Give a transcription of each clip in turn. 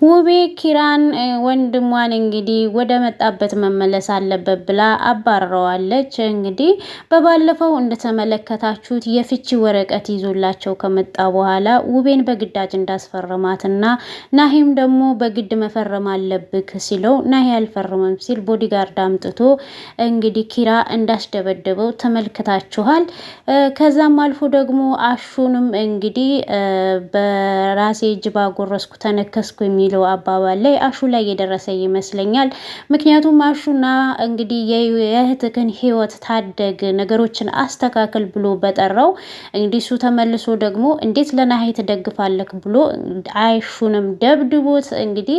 ውቤ ኪራን ወንድሟን እንግዲህ ወደ መጣበት መመለስ አለበት ብላ አባረዋለች። እንግዲህ በባለፈው እንደተመለከታችሁት የፍቺ ወረቀት ይዞላቸው ከመጣ በኋላ ውቤን በግዳጅ እንዳስፈረማትና ናሂም ደግሞ በግድ መፈረም አለብክ ሲለው ናሂ አልፈርምም ሲል ቦዲጋርድ አምጥቶ እንግዲህ ኪራ እንዳስደበደበው ተመልክታችኋል። ከዛም አልፎ ደግሞ አሹንም እንግዲህ በራሴ እጅ ባጎረስኩ ተነከስኩ የሚለው አባባል ላይ አሹ ላይ የደረሰ ይመስለኛል። ምክንያቱም አሹና እንግዲህ የእህትክን ህይወት ታደግ ነገሮችን አስተካክል ብሎ በጠራው እንግዲህ እሱ ተመልሶ ደግሞ እንዴት ለናሂ ትደግፋለክ ብሎ አሹንም ደብድቦት እንግዲህ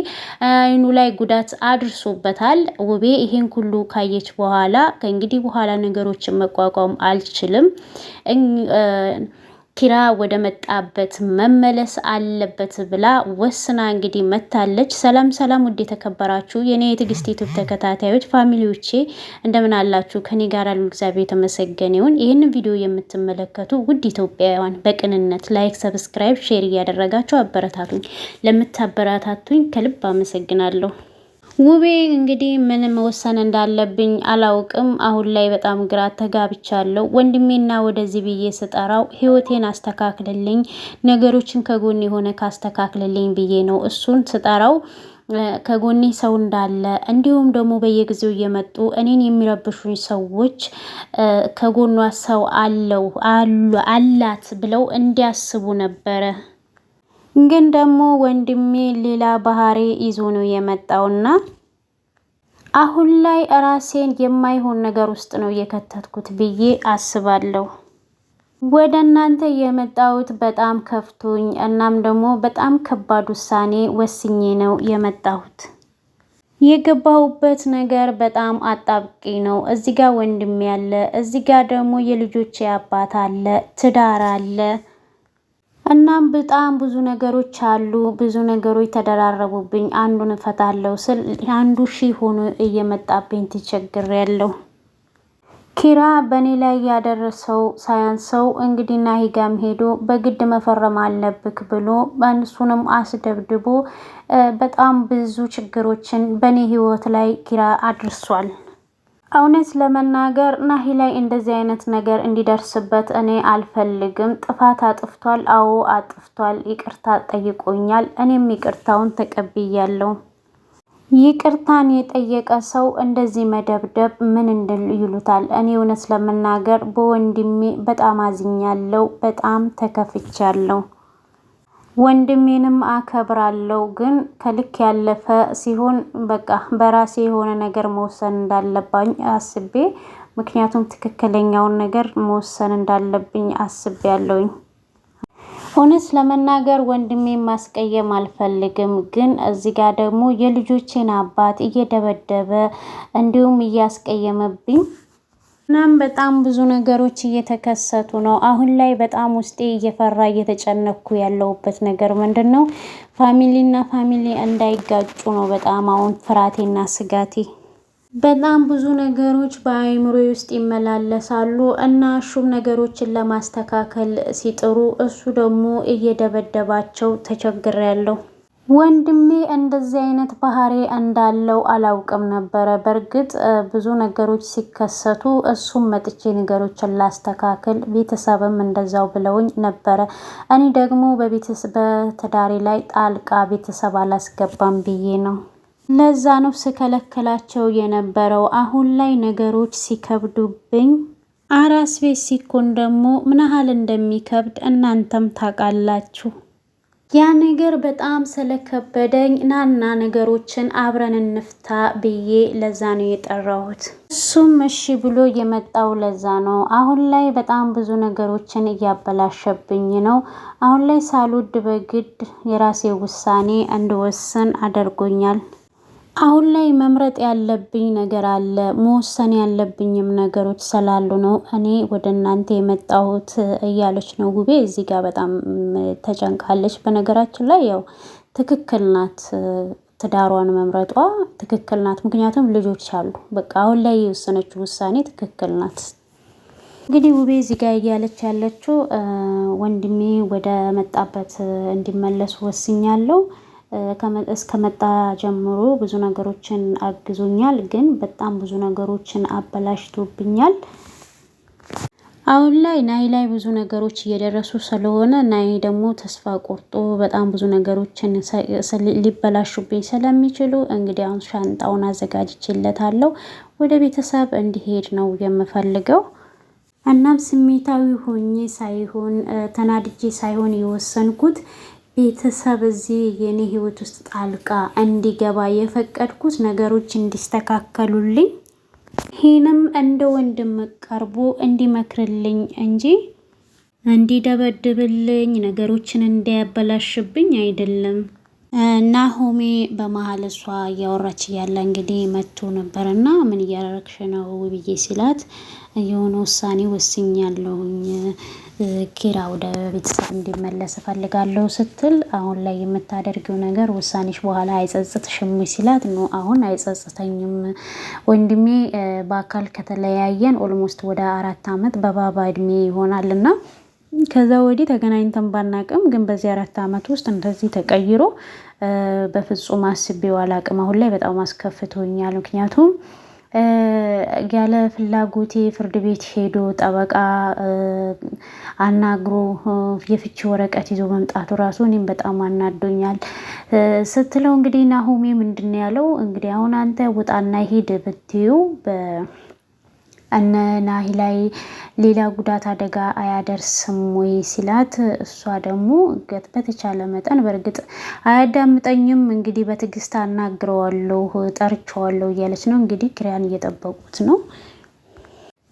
አይኑ ላይ ጉዳት አድርሶበታል። ውቤ ይሄን ሁሉ ካየች በኋላ ከእንግዲህ በኋላ ነገሮችን መቋቋም አልችልም፣ ኪራ ወደ መጣበት መመለስ አለበት ብላ ወስና እንግዲህ መታለች። ሰላም ሰላም፣ ውድ የተከበራችሁ የኔ የትዕግስት ዩቲዩብ ተከታታዮች ፋሚሊዎቼ እንደምን አላችሁ? ከኔ ጋር ያሉ እግዚአብሔር የተመሰገነ ይሁን። ይህንን ቪዲዮ የምትመለከቱ ውድ ኢትዮጵያውያን በቅንነት ላይክ፣ ሰብስክራይብ፣ ሼር እያደረጋችሁ አበረታቱኝ። ለምታበረታቱኝ ከልብ አመሰግናለሁ። ውቤ እንግዲህ ምን መወሰን እንዳለብኝ አላውቅም። አሁን ላይ በጣም ግራ ተጋብቻለሁ። ወንድሜና ወደዚህ ብዬ ስጠራው ህይወቴን አስተካክልልኝ፣ ነገሮችን ከጎን የሆነ ካስተካክልልኝ ብዬ ነው እሱን ስጠራው ከጎኔ ሰው እንዳለ እንዲሁም ደግሞ በየጊዜው እየመጡ እኔን የሚረብሹኝ ሰዎች ከጎኗ ሰው አላት ብለው እንዲያስቡ ነበረ። ግን ደግሞ ወንድሜ ሌላ ባህሪ ይዞ ነው የመጣውና አሁን ላይ ራሴን የማይሆን ነገር ውስጥ ነው የከተትኩት ብዬ አስባለሁ። ወደ እናንተ የመጣሁት በጣም ከፍቶኝ እናም ደግሞ በጣም ከባድ ውሳኔ ወስኜ ነው የመጣሁት። የገባሁበት ነገር በጣም አጣብቂ ነው። እዚህ ጋር ወንድሜ አለ፣ እዚህ ጋር ደግሞ የልጆቼ አባት አለ፣ ትዳር አለ። እናም በጣም ብዙ ነገሮች አሉ። ብዙ ነገሮች ተደራረቡብኝ። አንዱን እፈታለሁ ስል አንዱ ሺህ ሆኖ እየመጣብኝ ተቸግሬያለሁ። ኪራ በእኔ ላይ ያደረሰው ሳያንሰው እንግዲህ ናሂ ጋም ሄዶ በግድ መፈረም አለብክ ብሎ እሱንም አስደብድቦ በጣም ብዙ ችግሮችን በእኔ ህይወት ላይ ኪራ አድርሷል። እውነት ለመናገር ናሂ ላይ እንደዚህ አይነት ነገር እንዲደርስበት እኔ አልፈልግም። ጥፋት አጥፍቷል፣ አዎ አጥፍቷል፣ ይቅርታ ጠይቆኛል፣ እኔም ይቅርታውን ተቀብያለሁ። ይቅርታን የጠየቀ ሰው እንደዚህ መደብደብ ምን ይሉታል? እኔ እውነት ለመናገር በወንድሜ በጣም አዝኛለሁ፣ በጣም ተከፍቻለሁ። ወንድሜንም አከብራለሁ፣ ግን ከልክ ያለፈ ሲሆን በቃ በራሴ የሆነ ነገር መወሰን እንዳለባኝ አስቤ፣ ምክንያቱም ትክክለኛውን ነገር መወሰን እንዳለብኝ አስቤያለሁኝ። እውነት ለመናገር ወንድሜን ማስቀየም አልፈልግም፣ ግን እዚህ ጋር ደግሞ የልጆቼን አባት እየደበደበ እንዲሁም እያስቀየመብኝ እናም በጣም ብዙ ነገሮች እየተከሰቱ ነው። አሁን ላይ በጣም ውስጤ እየፈራ እየተጨነኩ ያለሁበት ነገር ምንድን ነው? ፋሚሊና ፋሚሊ እንዳይጋጩ ነው በጣም አሁን ፍርሃቴና ስጋቴ። በጣም ብዙ ነገሮች በአእምሮ ውስጥ ይመላለሳሉ እና እሹም ነገሮችን ለማስተካከል ሲጥሩ እሱ ደግሞ እየደበደባቸው ተቸግሬያለሁ። ወንድሜ እንደዚህ አይነት ባህሪ እንዳለው አላውቅም ነበረ። በእርግጥ ብዙ ነገሮች ሲከሰቱ እሱም መጥቼ ነገሮችን ላስተካክል፣ ቤተሰብም እንደዛው ብለውኝ ነበረ። እኔ ደግሞ በትዳሬ ላይ ጣልቃ ቤተሰብ አላስገባም ብዬ ነው። ለዛ ነው ስከለከላቸው የነበረው። አሁን ላይ ነገሮች ሲከብዱብኝ አራስ ቤት ሲኮን ደግሞ ምን ያህል እንደሚከብድ እናንተም ታውቃላችሁ። ያ ነገር በጣም ስለከበደኝ ናና ነገሮችን አብረን እንፍታ ብዬ ለዛ ነው የጠራሁት። እሱም እሺ ብሎ የመጣው ለዛ ነው። አሁን ላይ በጣም ብዙ ነገሮችን እያበላሸብኝ ነው። አሁን ላይ ሳልወድ በግድ የራሴ ውሳኔ እንድወስን አድርጎኛል። አሁን ላይ መምረጥ ያለብኝ ነገር አለ፣ መወሰን ያለብኝም ነገሮች ስላሉ ነው እኔ ወደ እናንተ የመጣሁት እያለች ነው ውቤ። እዚህ ጋር በጣም ተጨንቃለች። በነገራችን ላይ ያው ትክክል ናት፣ ትዳሯን መምረጧ ትክክል ናት። ምክንያቱም ልጆች አሉ። በቃ አሁን ላይ የወሰነችው ውሳኔ ትክክል ናት። እንግዲህ ውቤ እዚህ ጋር እያለች ያለችው ወንድሜ ወደ መጣበት እንዲመለስ ወስኛለሁ። እስከመጣ ጀምሮ ብዙ ነገሮችን አግዞኛል፣ ግን በጣም ብዙ ነገሮችን አበላሽቶብኛል። አሁን ላይ ናይ ላይ ብዙ ነገሮች እየደረሱ ስለሆነ ናይ ደግሞ ተስፋ ቆርጦ በጣም ብዙ ነገሮችን ሊበላሹብኝ ስለሚችሉ እንግዲህ አሁን ሻንጣውን አዘጋጅቼለታለሁ ወደ ቤተሰብ እንዲሄድ ነው የምፈልገው። እናም ስሜታዊ ሆኜ ሳይሆን ተናድጄ ሳይሆን የወሰንኩት ቤተሰብ እዚህ የኔ ህይወት ውስጥ ጣልቃ እንዲገባ የፈቀድኩት ነገሮች እንዲስተካከሉልኝ ይህንም እንደ ወንድም ቀርቦ እንዲመክርልኝ እንጂ እንዲደበድብልኝ ነገሮችን እንዲያበላሽብኝ አይደለም። ናሆሜ በመሀል እሷ እያወራች እያለ እንግዲህ መጥቶ ነበርና ምን እያደረግሽ ነው ብዬ ሲላት የሆነ ውሳኔ ወስኛለሁኝ፣ ኪራ ወደ ቤተሰብ እንዲመለስ እፈልጋለሁ ስትል አሁን ላይ የምታደርጊው ነገር ውሳኔሽ በኋላ አይጸጽትሽም ሲላት ነው አሁን አይጸጽተኝም ወንድሜ በአካል ከተለያየን ኦልሞስት ወደ 4 አመት በባባ እድሜ ይሆናልና ከዛ ወዲህ ተገናኝተን ባናቅም ግን በዚህ 4 አመት ውስጥ እንደዚህ ተቀይሮ በፍጹም አስቤው አላቅም። አሁን ላይ በጣም አስከፍቶኛል። ምክንያቱም ያለ ፍላጎቴ ፍርድ ቤት ሄዶ ጠበቃ አናግሮ የፍቺ ወረቀት ይዞ መምጣቱ ራሱ እኔም በጣም አናዶኛል ስትለው እንግዲህ ናሆሜ ምንድነው ያለው እንግዲህ አሁን አንተ ውጣና ሂድ ብትዩ እነ ናሂ ላይ ሌላ ጉዳት አደጋ አያደርስም ወይ ሲላት እሷ ደግሞ በተቻለ መጠን በእርግጥ አያዳምጠኝም እንግዲህ በትዕግስት አናግረዋለሁ ጠርቸዋለሁ እያለች ነው። እንግዲህ ኪራን እየጠበቁት ነው።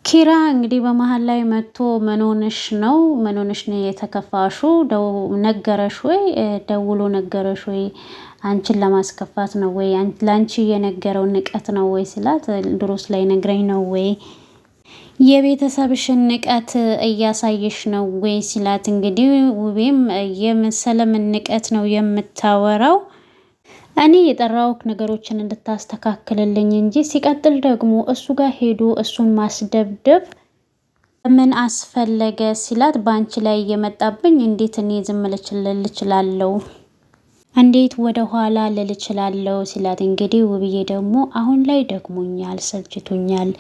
ኪራ እንግዲህ በመሀል ላይ መጥቶ ምን ሆነሽ ነው የተከፋሹ? ነገረሽ ወይ ደውሎ ነገረሽ ወይ አንቺን ለማስከፋት ነው ወይ ላንቺ የነገረው ንቀት ነው ወይ ሲላት ድሮስ ላይ ነግረኝ ነው ወይ የቤተሰብሽን ንቀት እያሳየሽ ነው ወይ ሲላት እንግዲህ ውቤም የመሰለምን ንቀት ነው የምታወራው እኔ የጠራውክ ነገሮችን እንድታስተካክልልኝ እንጂ ሲቀጥል ደግሞ እሱ ጋር ሄዶ እሱን ማስደብደብ ምን አስፈለገ ሲላት ባንቺ ላይ እየመጣብኝ እንዴት እኔ ዝም ልችል እችላለሁ እንዴት ወደ ኋላ ልል እችላለሁ ሲላት እንግዲህ ውብዬ ደግሞ አሁን ላይ ደክሞኛል ሰልችቶኛል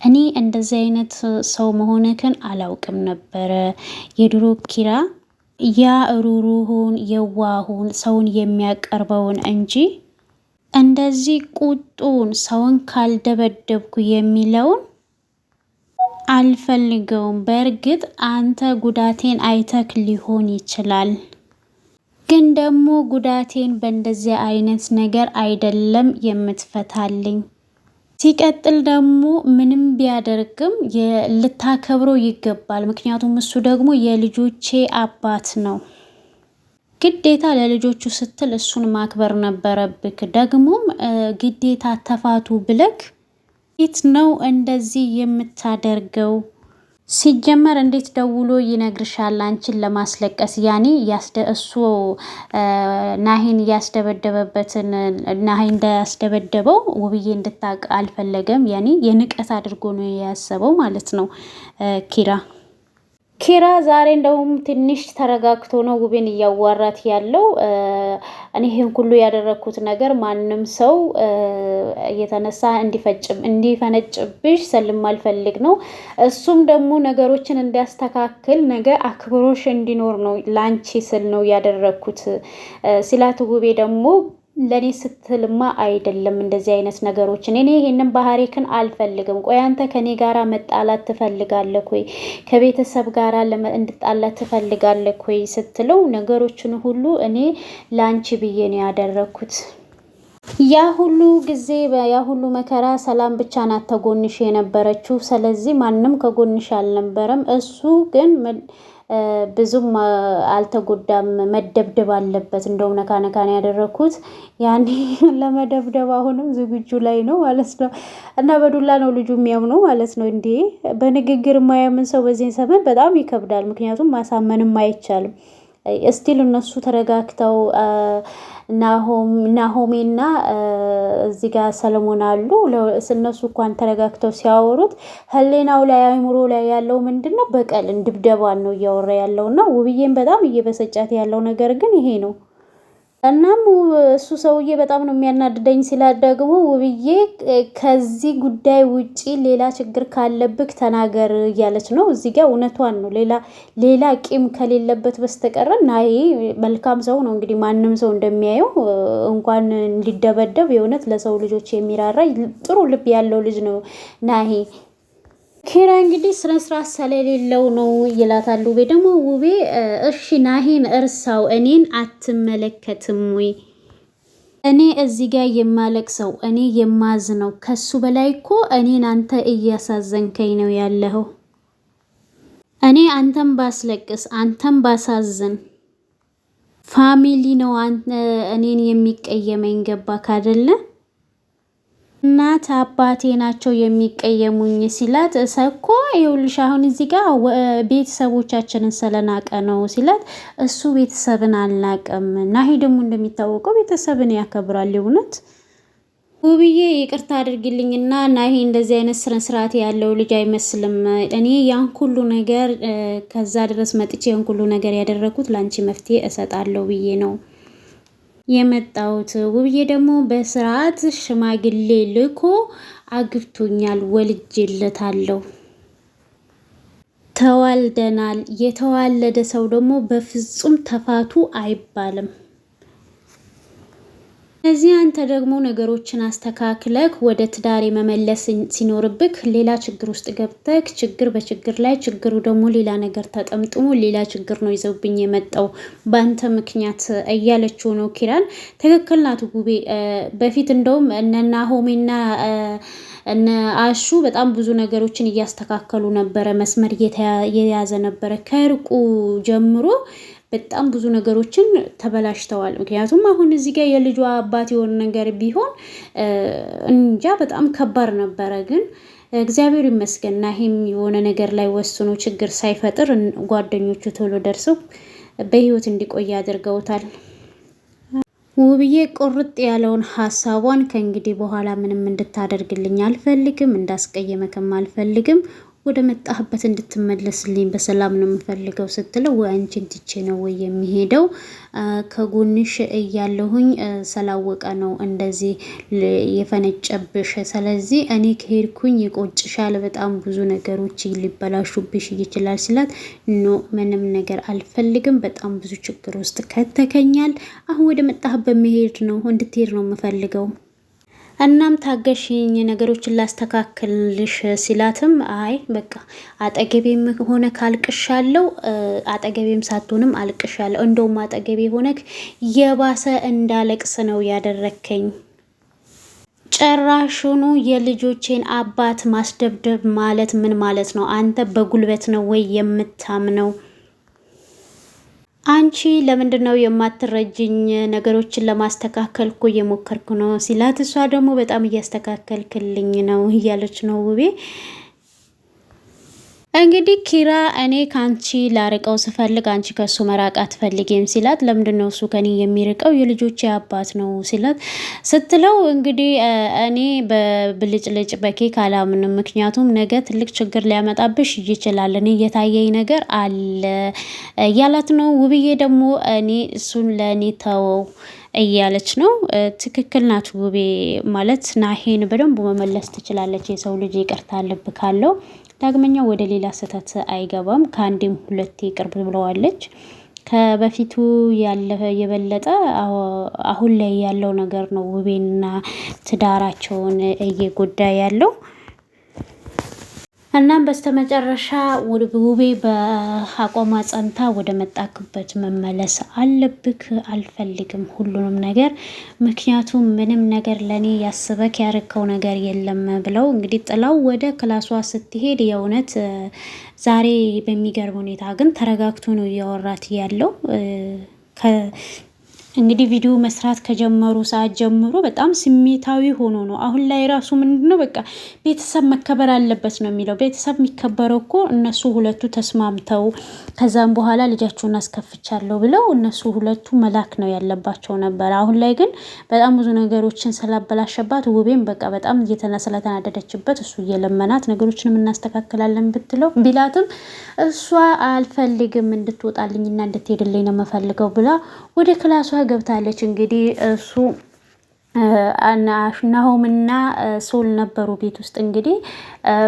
እኔ እንደዚህ አይነት ሰው መሆንክን አላውቅም ነበረ የድሮ ኪራ ያ ሩሩሁን የዋሁን ሰውን የሚያቀርበውን እንጂ እንደዚህ ቁጡን ሰውን ካልደበደብኩ የሚለውን አልፈልገውም። በእርግጥ አንተ ጉዳቴን አይተክ ሊሆን ይችላል ግን ደግሞ ጉዳቴን በእንደዚህ አይነት ነገር አይደለም የምትፈታልኝ። ሲቀጥል ደግሞ ምንም ቢያደርግም ልታከብረው ይገባል። ምክንያቱም እሱ ደግሞ የልጆቼ አባት ነው። ግዴታ ለልጆቹ ስትል እሱን ማክበር ነበረብክ። ደግሞም ግዴታ ተፋቱ ብለክ የት ነው እንደዚህ የምታደርገው? ሲጀመር እንዴት ደውሎ ይነግርሻል አንቺን ለማስለቀስ? ያኔ እሱ ናሂን ያስደበደበበትን ናሂ እንዳያስደበደበው ውብዬ እንድታውቅ አልፈለገም። ያኔ የንቀት አድርጎ ነው ያሰበው ማለት ነው ኪራ ዛሬ እንደውም ትንሽ ተረጋግቶ ነው ውብን እያዋራት ያለው። እኔ ይሄን ሁሉ ያደረኩት ነገር ማንም ሰው እየተነሳ እንዲፈነጭብሽ ስለማልፈልግ ነው። እሱም ደግሞ ነገሮችን እንዲያስተካክል ነገ አክብሮሽ እንዲኖር ነው ላንቺ ስል ነው ያደረኩት ሲላት ውቤ ደግሞ ለኔ ስትልማ አይደለም እንደዚህ አይነት ነገሮችን እኔ ይሄንን ባህሪክን አልፈልግም። ቆይ አንተ ከኔ ጋራ መጣላት ትፈልጋለህ ወይ? ከቤተሰብ ጋራ እንድጣላት ትፈልጋለህ ወይ ስትለው ነገሮችን ሁሉ እኔ ላንቺ ብዬ ነው ያደረኩት። ያ ሁሉ ጊዜ ያ ሁሉ መከራ ሰላም ብቻ ናት ተጎንሽ የነበረችው። ስለዚህ ማንም ከጎንሽ አልነበረም። እሱ ግን ብዙም አልተጎዳም። መደብደብ አለበት። እንደውም ነካ ነካን ያደረኩት ያኔ ለመደብደብ አሁንም ዝግጁ ላይ ነው ማለት ነው። እና በዱላ ነው ልጁ የሚያምነው ማለት ነው። እንዴ በንግግር የማያምን ሰው በዚህ ዘመን በጣም ይከብዳል። ምክንያቱም ማሳመንም አይቻልም። እስቲል እነሱ ተረጋግተው ናሆሜና እዚህ ጋር ሰለሞን አሉ። እነሱ እንኳን ተረጋግተው ሲያወሩት ህሊናው ላይ አይምሮ ላይ ያለው ምንድነው? በቀልን ድብደባን ነው እያወራ ያለውና ውብዬን በጣም እየበሰጫት ያለው ነገር ግን ይሄ ነው። እናም እሱ ሰውዬ በጣም ነው የሚያናድደኝ ሲላት ደግሞ ውብዬ ከዚህ ጉዳይ ውጪ ሌላ ችግር ካለብክ ተናገር እያለች ነው። እዚህ ጋር እውነቷን ነው። ሌላ ቂም ከሌለበት በስተቀር ናሂ መልካም ሰው ነው። እንግዲህ ማንም ሰው እንደሚያየው እንኳን እንዲደበደብ የእውነት ለሰው ልጆች የሚራራ ጥሩ ልብ ያለው ልጅ ነው ናሂ። ኪራ እንግዲህ ስነ ስርዓት ስለሌለው ነው ይላታል። ውቤ ደግሞ ውቤ እሺ ናሂን እርሳው፣ እኔን አትመለከትም ወይ? እኔ እዚህ ጋር የማለቅሰው እኔ የማዝነው ከሱ በላይ እኮ እኔን አንተ እያሳዘንከኝ ነው ያለኸው። እኔ አንተም ባስለቅስ አንተም ባሳዝን ፋሚሊ ነው እኔን የሚቀየመኝ። ገባክ አይደለ? እናት አባቴ ናቸው የሚቀየሙኝ ሲላት እሰኮ ይኸውልሽ አሁን እዚህ ጋር ቤተሰቦቻችንን ስለናቀ ነው ሲላት እሱ ቤተሰብን አልናቀም። ናሂ ደግሞ እንደሚታወቀው ቤተሰብን ያከብራል። እውነት ውብዬ ይቅርታ አድርግልኝና ናሂ እንደዚህ አይነት ስነ ስርዓት ያለው ልጅ አይመስልም። እኔ ያን ሁሉ ነገር ከዛ ድረስ መጥቼ ያን ሁሉ ነገር ያደረኩት ላንቺ መፍትሄ እሰጣለሁ ብዬ ነው የመጣሁት። ውብዬ ደግሞ በስርዓት ሽማግሌ ልኮ አግብቶኛል፣ ወልጄለታለሁ፣ ተዋልደናል። የተዋለደ ሰው ደግሞ በፍጹም ተፋቱ አይባልም። እዚህ አንተ ደግሞ ነገሮችን አስተካክለክ ወደ ትዳር መመለስ ሲኖርብክ ሌላ ችግር ውስጥ ገብተክ ችግር በችግር ላይ ችግሩ ደግሞ ሌላ ነገር ተጠምጥሞ ሌላ ችግር ነው ይዘውብኝ የመጣው በአንተ ምክንያት እያለችው ነው ኪራን። ትክክል ናት ጉቤ። በፊት እንደውም እነ ናሆሜና እነ አሹ በጣም ብዙ ነገሮችን እያስተካከሉ ነበረ፣ መስመር እየያዘ ነበረ ከርቁ ጀምሮ በጣም ብዙ ነገሮችን ተበላሽተዋል። ምክንያቱም አሁን እዚህ ጋር የልጇ አባት የሆነ ነገር ቢሆን እንጃ በጣም ከባድ ነበረ። ግን እግዚአብሔር ይመስገን ናሂም የሆነ ነገር ላይ ወስኖ ችግር ሳይፈጥር ጓደኞቹ ቶሎ ደርሰው በህይወት እንዲቆይ አድርገውታል። ውብዬ ቁርጥ ያለውን ሀሳቧን ከእንግዲህ በኋላ ምንም እንድታደርግልኝ አልፈልግም፣ እንዳስቀየመክም አልፈልግም፣ ወደ መጣህበት እንድትመለስልኝ በሰላም ነው የምፈልገው ስትለው ወይ አንቺን ትቼ ነው ወይ የሚሄደው? ከጎንሽ እያለሁኝ ስላወቀ ነው እንደዚህ የፈነጨብሽ። ስለዚህ እኔ ከሄድኩኝ ይቆጭሻል፣ በጣም ብዙ ነገሮች ሊበላሹብሽ ይችላል ሲላት ኖ ምንም ነገር አልፈልግም፣ በጣም ብዙ ችግር ውስጥ ከተከኛል። አሁን ወደ መጣህበት መሄድ ነው እንድትሄድ ነው የምፈልገው። እናም ታገሽኝ ነገሮችን ላስተካክልልሽ ሲላትም አይ በቃ አጠገቤም ሆነ ካልቅሻለሁ፣ አጠገቤም ሳትሆንም አልቅሻለሁ፣ እንደውም አጠገቤ ሆነክ የባሰ እንዳለቅስ ነው ያደረከኝ። ጭራሹኑ የልጆቼን አባት ማስደብደብ ማለት ምን ማለት ነው? አንተ በጉልበት ነው ወይ የምታምነው? አንቺ ለምንድን ነው የማትረጅኝ? ነገሮችን ለማስተካከል እኮ እየሞከርኩ ነው ሲላት፣ እሷ ደግሞ በጣም እያስተካከልክልኝ ነው እያለች ነው ውቤ። እንግዲህ ኪራ እኔ ከአንቺ ላርቀው ስፈልግ አንቺ ከሱ መራቅ አትፈልጊም ሲላት፣ ለምንድን ነው እሱ ከኔ የሚርቀው? የልጆቼ አባት ነው ሲላት ስትለው፣ እንግዲህ እኔ በብልጭልጭ በኬክ አላምንም፣ ምክንያቱም ነገ ትልቅ ችግር ሊያመጣብሽ ይችላል፣ እኔ እየታየኝ ነገር አለ እያላት ነው። ውብዬ ደግሞ እኔ እሱን ለእኔ ተወው እያለች ነው። ትክክል ናት ውቤ። ማለት ናሂን በደንብ መመለስ ትችላለች። የሰው ልጅ ይቅርታ ልብ ካለው ዳግመኛ ወደ ሌላ ስህተት አይገባም። ከአንዴም ሁለቴ ቅርብ ብለዋለች። ከበፊቱ ያለፈ የበለጠ አሁን ላይ ያለው ነገር ነው ውቤንና ትዳራቸውን እየጎዳ ያለው። እናም በስተመጨረሻ ውቤ በአቋሟ ጸንታ ወደ መጣክበት መመለስ አለብክ። አልፈልግም ሁሉንም ነገር፣ ምክንያቱም ምንም ነገር ለኔ ያስበክ ያረከው ነገር የለም ብለው እንግዲህ ጥላው ወደ ክላሷ ስትሄድ የእውነት ዛሬ በሚገርም ሁኔታ ግን ተረጋግቶ ነው እያወራት ያለው። እንግዲህ ቪዲዮ መስራት ከጀመሩ ሰዓት ጀምሮ በጣም ስሜታዊ ሆኖ ነው። አሁን ላይ ራሱ ምንድነው በቃ ቤተሰብ መከበር አለበት ነው የሚለው። ቤተሰብ የሚከበረው እኮ እነሱ ሁለቱ ተስማምተው ከዛም በኋላ ልጃቸውን አስከፍቻለሁ ብለው እነሱ ሁለቱ መላክ ነው ያለባቸው ነበር። አሁን ላይ ግን በጣም ብዙ ነገሮችን ስላበላሸባት ውቤም በቃ በጣም ስለተናደደችበት እሱ እየለመናት ነገሮችን እናስተካክላለን ቢላትም እሷ አልፈልግም እንድትወጣልኝና እንድትሄድልኝ ነው የምፈልገው ብላ ወደ ክላሷ ገብታለች። እንግዲህ እሱ ናሆምና ሶል ነበሩ ቤት ውስጥ። እንግዲህ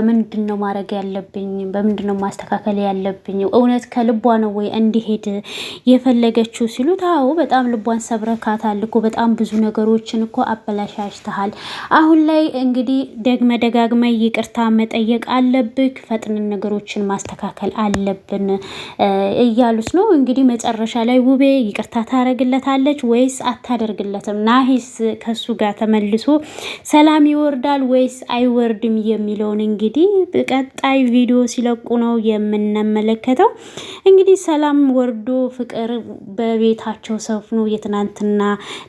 ምንድን ነው ማድረግ ያለብኝ? በምንድን ነው ማስተካከል ያለብኝ? እውነት ከልቧ ነው ወይ እንዲሄድ የፈለገችው ሲሉት፣ አዎ በጣም ልቧን ሰብረካታል እኮ በጣም ብዙ ነገሮችን እኮ አበላሻሽተሃል። አሁን ላይ እንግዲህ ደጋግመ ይቅርታ መጠየቅ አለብህ፣ ፈጥነን ነገሮችን ማስተካከል አለብን እያሉት ነው። እንግዲህ መጨረሻ ላይ ውቤ ይቅርታ ታደርግለታለች ወይስ አታደርግለትም? ናሂስ ከሱ ጋር ተመልሶ ሰላም ይወርዳል ወይስ አይወርድም የሚለውን እንግዲህ በቀጣይ ቪዲዮ ሲለቁ ነው የምንመለከተው። እንግዲህ ሰላም ወርዶ ፍቅር በቤታቸው ሰፍኖ የትናንትና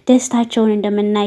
ደስታቸውን እንደምናይ